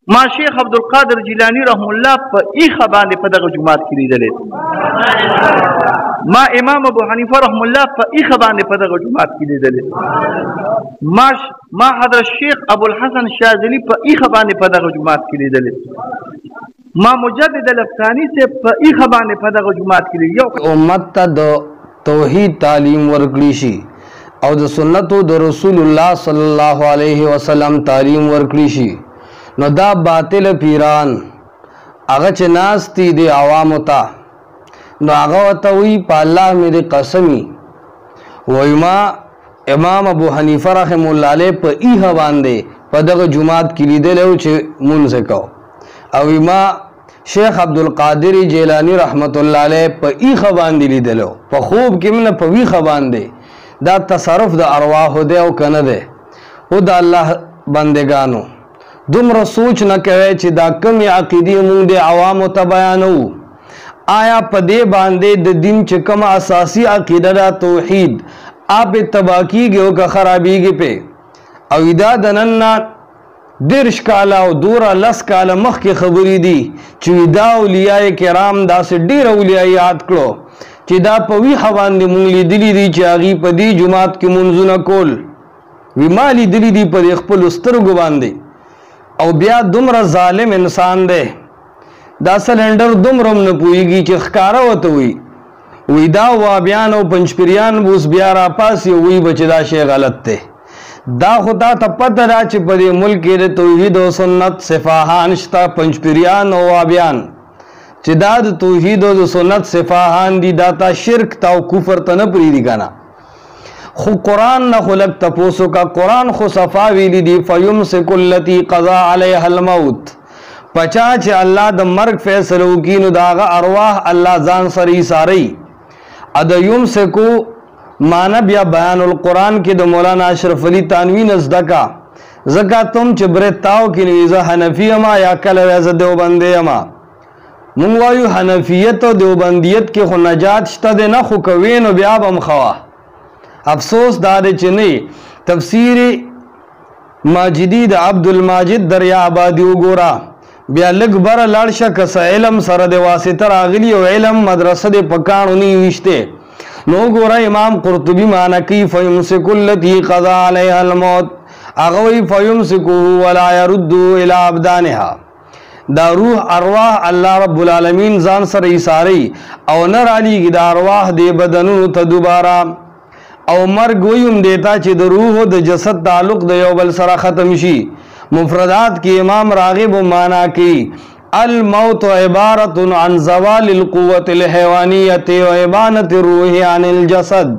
ما شیخ عبدالقادر جیلانی رحم الله په ایخه باندې په دغه جماعت کې لیدلی ما امام ابو حنیفه رحم الله په ایخه باندې په دغه جماعت کې لیدلی ما حضرت شیخ ابوالحسن شاذلی په ایخه باندې په دغه جماعت کې لیدلی ما مجدد الافغانی سے په ایخه باندې په دغه جماعت کې لیدلی امت ته د توحید تعلیم ورکړي شي او د سنتو د رسول الله صلی الله علیه وسلم تعلیم ورکړي شي نو دا باطل پیران هغه چې ناستی دی عوامو ته نو هغه ورته وایي په الله مې دې قسمي وایي ما امام ابو حنیفه رحم الله علیه په ایحه باندې په دغه جماعت کې لیدلی و چې مونځ کو او ما شیخ عبدالقادر جیلانی رحمت الله علیه په ایحه باندې لیدلی و په خوب کې نه په ویښه باندې دا تصرف د ارواحو دی او که نه دی او د الله بندگانو دومره سوچ نه کوي چې دا کمې عقیدې مونږ د عوامو ته بیانو آیا په دې باندې د دین چې کومه اساسي عقیده ده توحید آپ تباہ کیږي او که خرابېږي پې او دا د نن نه 10 کاله او دوره 10 کاله مخکې خبرې دي چې دا اولیاء کرام داسې ډېر اولیاء یاد کړو چې دا په ویښه باندې مونږ لیدلي دي چې هغوی په دې جومات کې مونځونه کول وي ما لیدلي دي په دې خپلو سترګو باندې او بیا دومره ظالم انسان دی دا سلنډر دومره هم نه پوهېږي چې ښکاره ورته وي دا وابیان او پنجپیریان اوس بیا راپاسي او وایي به چې دا شی غلط دی دا خو تا ته پته ده چې په دې ملک کې د توحید او سنت سفاهان شته پنجپیریان او وابیان چې دا د توحید او د سنت سفاهان دي دا تا شرک تا او کفر ته نه پرېږدي که نه خو قرآن نه خو لږ تپوس وکړه قرآن خو صفا ویلي دي فیمسک التي قضا علیها الموت پچا چې الله د مرګ فیصله وکړي نو د هغه ارواح الله ځان سره ایساروي د یمسکو معنی بیا بیان القرآن کې د مولانا اشرف علي تانوي نه زده کا ځکه تم چې برې تاو کې نو زه حنفي یمه یا کله وایه زه دیوبندی یمه مونږ وایو حنفیت او دیوبندیت کې خو نجات شته دی نه خو کوې نو بیا به هم ښه افسوس دا دی چې نه تفسیر ماجدی د عبدالماجد دریا آبادي وګوره بیا لږ بره لاړ شه که څه علم سره د واسطه راغلي او علم مدرسه د په کاڼو نه ویشتې نو وګوره امام قرطبي معنی کوي فیمسک التي قضا علیها الموت هغه وایي فیمسکه ولا يرد الى ابدانها دا روح ارواح الله رب العالمین ځان سره ایساري او نه رالیږي د ارواح د بدنونو ته دوباره او مرګ ویم دیتا چې د روح او د جسد تعلق د یو بل سره ختم شي مفردات کی امام راغب مانا کی الموت عبارت عن زوال القوت الحیوانیت و ابانت الروح عن الجسد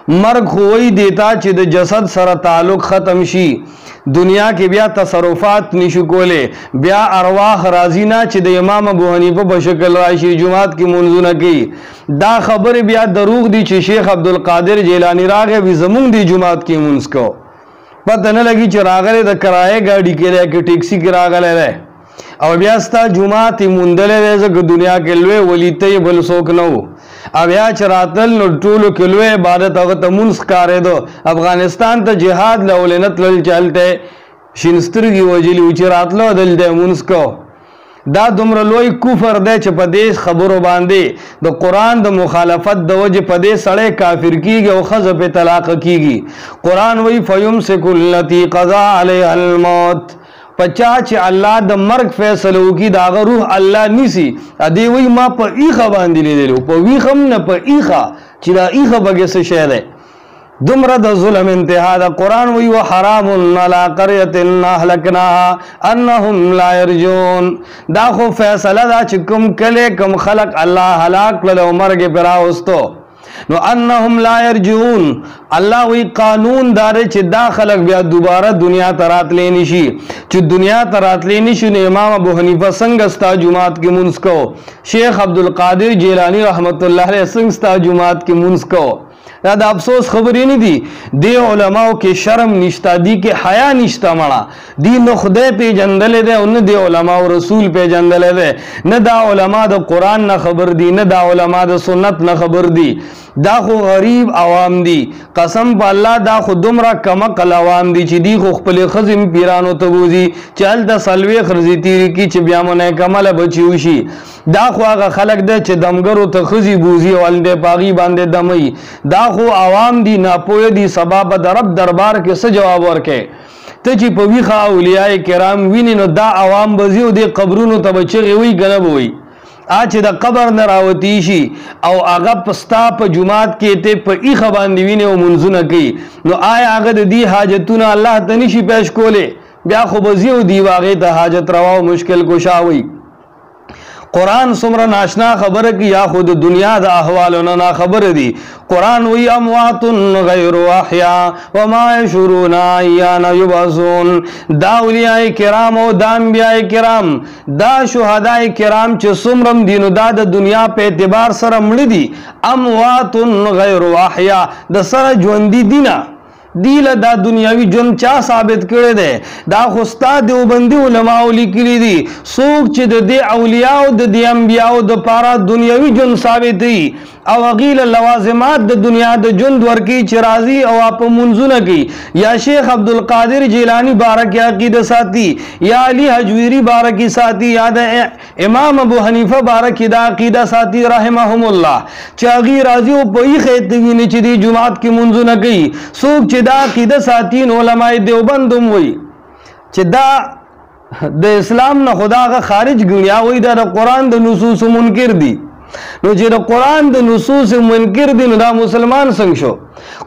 مرگ خوئی دیتا چې د جسد سره تعلق ختم شي دنیا کې بیا تصرفات نشو کولې بیا ارواح راضی نه چې د امام ابو حنیفه په شکل راشي جمعات کې منځونه کوي دا خبر بیا دروغ دي چې شیخ عبدالقادر جیلانی راغی وي زمونږ دی جمعات کې منځ کو پته نه لګي چې راغلی د کرایه ګاډي کې دی که ټیکسي کې راغلی دی او بیا ستا جمعات یې موندلی دی ځکه دنیا کې لوی ولی ته یې بل څوک نه و او بیا چې راتلل نو ټولو کې لوی عبادت هغه ته مونځ ښکارېدو افغانستان ته جهاد له ولې نه تلل چې هلته شین سترګې وجلي و چې راتلو دلته یې مونځ کو دا دومره لوی کفر دی چې په دې خبرو باندې د قرآن د مخالفت د وجې په دې سړی کافر کیږي او ښځه پې طلاقه کیږي قرآن وایي فیمسک التي قضا علیها الموت پچا چې الله د مرګ فیصله وکړي د هغه روح الله نیسي دې وایي ما په ایښه باندې لیدلی په ویښه هم نه په ایښه چې دا ایښه پکې څه شی دی دومره د ظلم انتها د قرآن وی وحرام علی قرية اهلكناها انهم لا يرجون دا خو فیصله دا چې کوم کله کوم خلق الله هلاک کړل او مرګ پر راوستو نو انهم لا يرجون الله وی قانون دار چې دا خلق بیا دوباره دنیا ته راتلی نشي چې دنیا ته راتلی نشي نو امام ابو حنیفه څنګه ستا جمعات کې مونځ کو شیخ عبدالقادر جیلانی رحمت الله علیه څنګه ستا جمعات کې مونځ کو دا د افسوس خبرې نه دي. دی علماو کې شرم نشتا، دی کې حیا نشتا مړه. دی نه خدای پیژندلی دی او نه دی علماو رسول پیژندلی دی، نه دا علما د قرآن نه خبر دي، نه دا علما د سنت نه خبر دي. دا خو غریب عوام دي. قسم په الله دا خو دومره کمقل عوام دي چې دی خو خپلې ښځې پیرانو ته بوځي چې هلته څلوېښت ورځې تېرې کړي چې بیا منع کمله بچي وشي. دا خو هغه خلک دی چې دمګرو ته ښځې بوځي او هلته په هغې باندې دموي. دا خو عوام دي، ناپوه دي. سبا به د رب دربار کې څه جواب ورکوي؟ ته چې په ویښه اولیاء کرام ویني نو دا عوام به ځي او دې قبرونو ته به چغې وایي که نه به وایي؟ چې د قبر نه راوتی شي او هغه پستا په جماعت کې ته په ایخه باندې ویني او منځونه کوي، نو آیا هغه د دې حاجتونه الله ته نشي پیش کولی؟ بیا خو به ځي او دی هغې ته حاجت روا او مشکل کشا وي. قرآن څومره ناشنا خبره کی یا خود دنیا د احوالو نه خبره دي. قرآن وی اموات غیر احیا وما یشعرون ایان یبعثون. دا اولیاء کرام او دا انبیاء کرام دا شهداء کرام چې څومره دي نو دا د دنیا په اعتبار سره مړه دي. اموات غیر احیا د سره ژوندي دي نه. دیل دا دنیاوی جون چا ثابت کړی دی؟ دا خو ستا دیوبندي علماو لیکلي دي. څوک چې د دې اولیاء او د دې انبیاو د پاره دنیاوی جون ثابت دی او هغې له لوازمات د دنیا د ژوند ورکوي چې راځي او په منځونه کوي، یا شیخ عبدالقادر جیلانی بارک عقیده ساتي، یا علی حجویری بارک ساتي، یا د امام ابو حنیفه بارک دا عقیده ساتي رحمهم الله، چې هغې راځي او په ایښې ته ویني چې دې جماعت کې منځونه کوي. څوک چې دا عقیده ساتي نو علماء دیوبند هم وایي چې دا د اسلام نه خدا هغه خارج ګڼي، وایي دا د قرآن د نصوص منکر دي. نو چې د قرآن د نصوص منکر دي نو دا مسلمان څنګه شو؟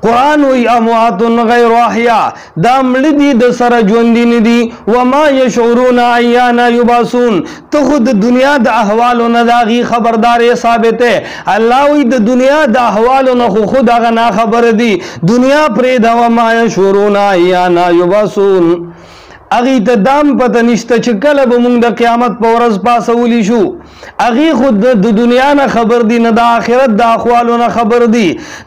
قرآن وی اموات غیر احیا، دا مړه دي د سره ژوندي نه دي. وما یشعرون ایان یبعثون. ته خو د دنیا د احوالو نه د هغې خبرداری ثابته. الله وی د دنیا د احوالو نه خو خود هغه ناخبره دي. دنیا پرېږده. وما یشعرون ایان یبعثون. هغې ته دام پته نشته چې کله به موږ د قیامت په ورځ پاسولی شو. هغې خو د دنیا نه خبر دي نه د آخرت د احوالو نه خبر دي.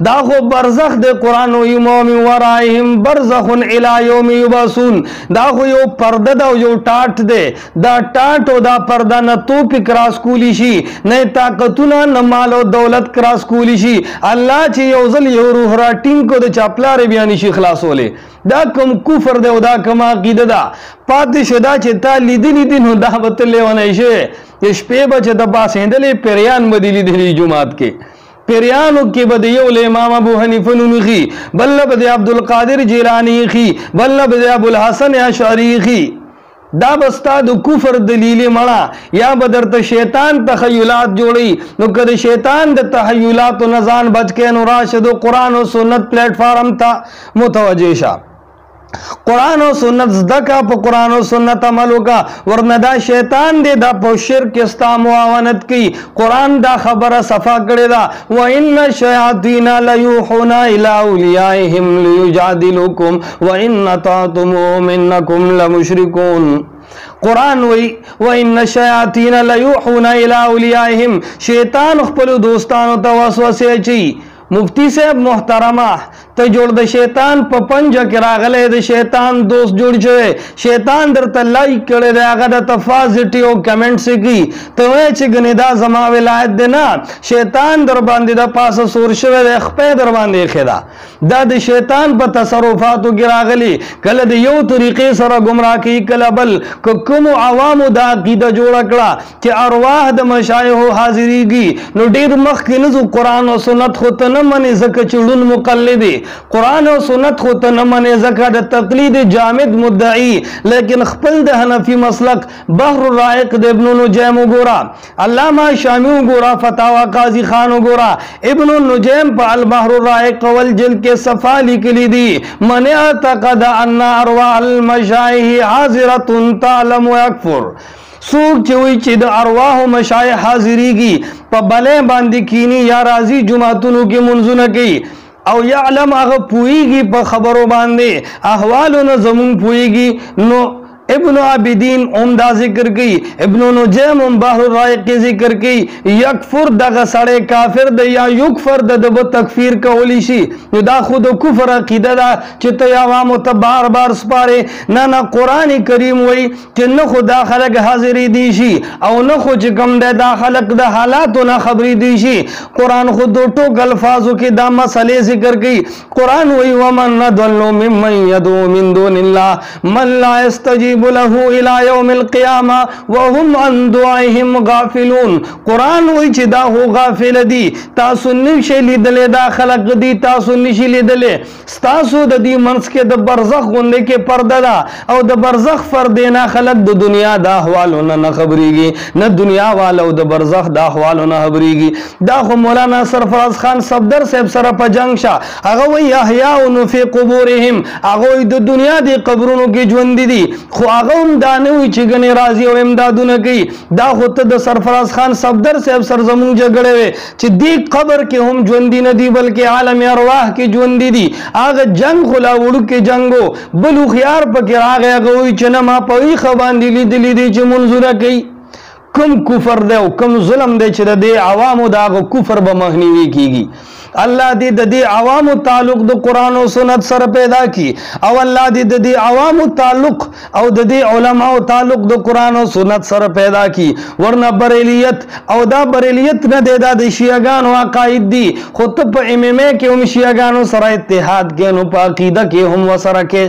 دا خو برزخ د قرآن وایي من ورائهم برزخ الی یوم یبعثون. دا خو یو پرده ده او یو ټاټ دی. دا ټاټ او دا پرده نه توپې کراس کولی شي، نه طاقتونه، نه مال او دولت کراس کولی شي. الله چې یو ځل یو روح راټینګ کو د چا پلار بیا نشي خلاصولی. دا کوم کفر دی او دا کوم عقیده ده. پاتې شو دا چې تا لیدلي دي نو دا به ته لیونی شوی. شپې به چې د پاسېدلې پیریان به دې لیدلي جومات کې. پیریانو کې به د یو له امام ابو حنیفه نوم ایښي، بل به د عبدالقادر جیلاني ایښي، بل به د ابوالحسن اشعري ایښي. دا به ستا د کفر دلیلې مړه. یا به درته شیطان تخیلات جوړي. نو که د شیطان د تخیلاتو نه ځان بچ کې نو راشه د قرآن او سنت پلیټ فارم ته متوجه شه. قرآن و سنت زده کا، په قرآن و سنت عمل وکا، ورنه دا شیطان دی دا په شرک استا معاونت کی. قرآن دا خبره صفا کړی دا وَإِنَّ الشَّيَاطِينَ لَيُوحُونَ إِلَىٰ أَوْلِيَائِهِمْ لِيُجَادِلُوكُمْ وَإِنَّ أَطَعْتُمُوهُمْ إِنَّكُمْ لَمُشْرِكُونَ. قرآن وی وَإِنَّ الشَّيَاطِينَ لَيُوحُونَ إِلَىٰ أَوْلِيَائِهِمْ. شیطان خپل دوستانو ته وسوسه اچي. مفتی صاحب محترمه ته جوړ د شیطان په پنجه کې راغلی، د شیطان دوست جوړ شوی، شیطان درته لایک کړی دی، هغه درته پازیټیو کمنټس کوي، ته وایې چې ګنې دا زما ولایت دی. نه، شیطان در باندې د پاسه سور شوی دی، خپې در باندې ایښې ده. دا د شیطان په تصرفاتو کې راغلي. کله د یو طریقې سره ګمراه کوي، کله بل. که کومو عوامو دا عقیده جوړه کړه چې ارواح د مشایخو حاضرېږي نو ډېر مخکې نه ځو. قرآن او سنت خو ته نه منې ځکه چې ړوند مقلد دی. قرآن او سنت خو ته نه منې ځکه د تقلید جامد مدعي. لیکن خپل د حنفي مسلک بحر الرائق د ابن نجیم وګوره، علامه شامی وګوره، فتاوا قاضي خان وګوره. ابن نجیم په البحر الرائق اول جلد کې صفا لیکلي دي من اعتقد ان ارواح المشایخ حاضرة تعلم ويكفر. څوک چې وایي چې د ارواحو مشایخ حاضرېږي په بلې باندې کینی یا راځي جماعتونو کې منځونه کوي او یعلم هغه پوهېږي په خبرو باندې احوالو نه زمونږ پوهېږي، نو ابن عابدین عمدہ ذکر کی، ابن نجیم بحر الرائق کی ذکر کی، یکفر دغه سړی کافر دی یا یکفر د تکفیر کولی شي، نو دا خود کفر عقیده ده چې ته عوامو ته بار بار سپارې. نه قرآن کریم وایي چې نه خو دا خلک حاضرې دی شي او نه خو چې کوم دی دا خلک د حالاتو نه خبرې دی شي. قرآن خود ټوک الفاظو کې دا مسئلې ذکر کوي. قرآن وایي ومن اضل ممن يدعو من دون الله من لا يستجيب له الى يوم القيامه وهم عن دعائهم غافلون. قرآن وایي چې دا هو غافل دي، تاسو نشئ لیدلی دا خلق دي، تاسو نشئ لیدلی. ستاسو د دې منځ کې د برزخ غوندې کې پرده ده او د برزخ پردې نه خلق د دنیا د احوالو نه خبرېږي، نه دنیا والو د برزخ د احوالو نه خبرېږي. دا خو مولانا سرفراز خان صفدر صاحب سره په جنگ شه، هغه وایي احیاء فی قبورهم، هغه د دنیا د قبرونو کې ژوند دي، خو هغه هم دا نه وایي چې ګنې راځي او امدادونه کوي. دا خو ته د سرفراز خان صفدر صاحب سره زموږ جګړې وې چې دې قبر کې هم ژوندي نه دي بلکې عالم ارواح کې ژوندي دي. هغه جنگ خو لا وړوکی جنګ و، بل هوښیار پکې راغی، هغه وایي چې نه ما په ویښه باندې لیدلي دي چې منځونه کوي. کم کفر دی او کم ظلم دی چې د دې عوامو د هغه کفر به مخنیوي کیږي. الله دې د دې عوامو تعلق د قرآن او سنت سره پیدا کی، او الله دې د دې عوامو تعلق او د دې علماو تعلق د قرآن او سنت سره پیدا کی. ورنه بریلیت او دا بریلیت نه دی، دا د شیعاګانو عقاید دي، خو ته په ام ام ای کې هم شیعاګانو سره اتحاد کې، نو په عقیده کې هم ورسره کې.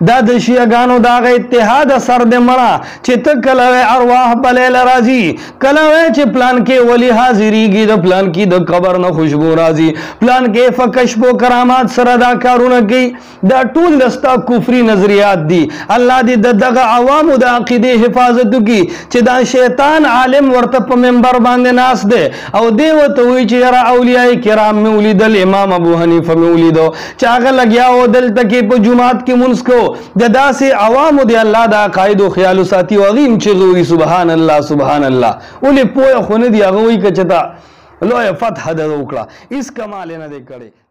دا د شیعاګانو د هغه اتحاد اثر دی مړه چې ته کله ارواح بلیل راځي، کله چې پلان کې ولی حاضریږي، د پلان کې د قبر نه خوشبو راځي، پلان کې فکشف و کرامات سره دا کارونه کوي. دا ټول دستا کفري نظریات دي. الله دې دغه عوامو د عقیدې حفاظت وکړي چې دا شیطان عالم ورته په منبر باندې ناست دی او دی ورته وایي چې یاره اولیاء کرام مې ولیدل، امام ابو حنیفه مې ولیدو چې هغه لګیا و دلته کې په جومات کې مونځ کو. د داسې عوامو دی الله د عقاید او خیالو ساتي او هغه هم چې وایي سبحان الله سبحان الله، ولې پوهه خو نه دي، هغه وایي که چې تا لویه فتح ده وکړه، هېڅ کمال یې نه دی کړی.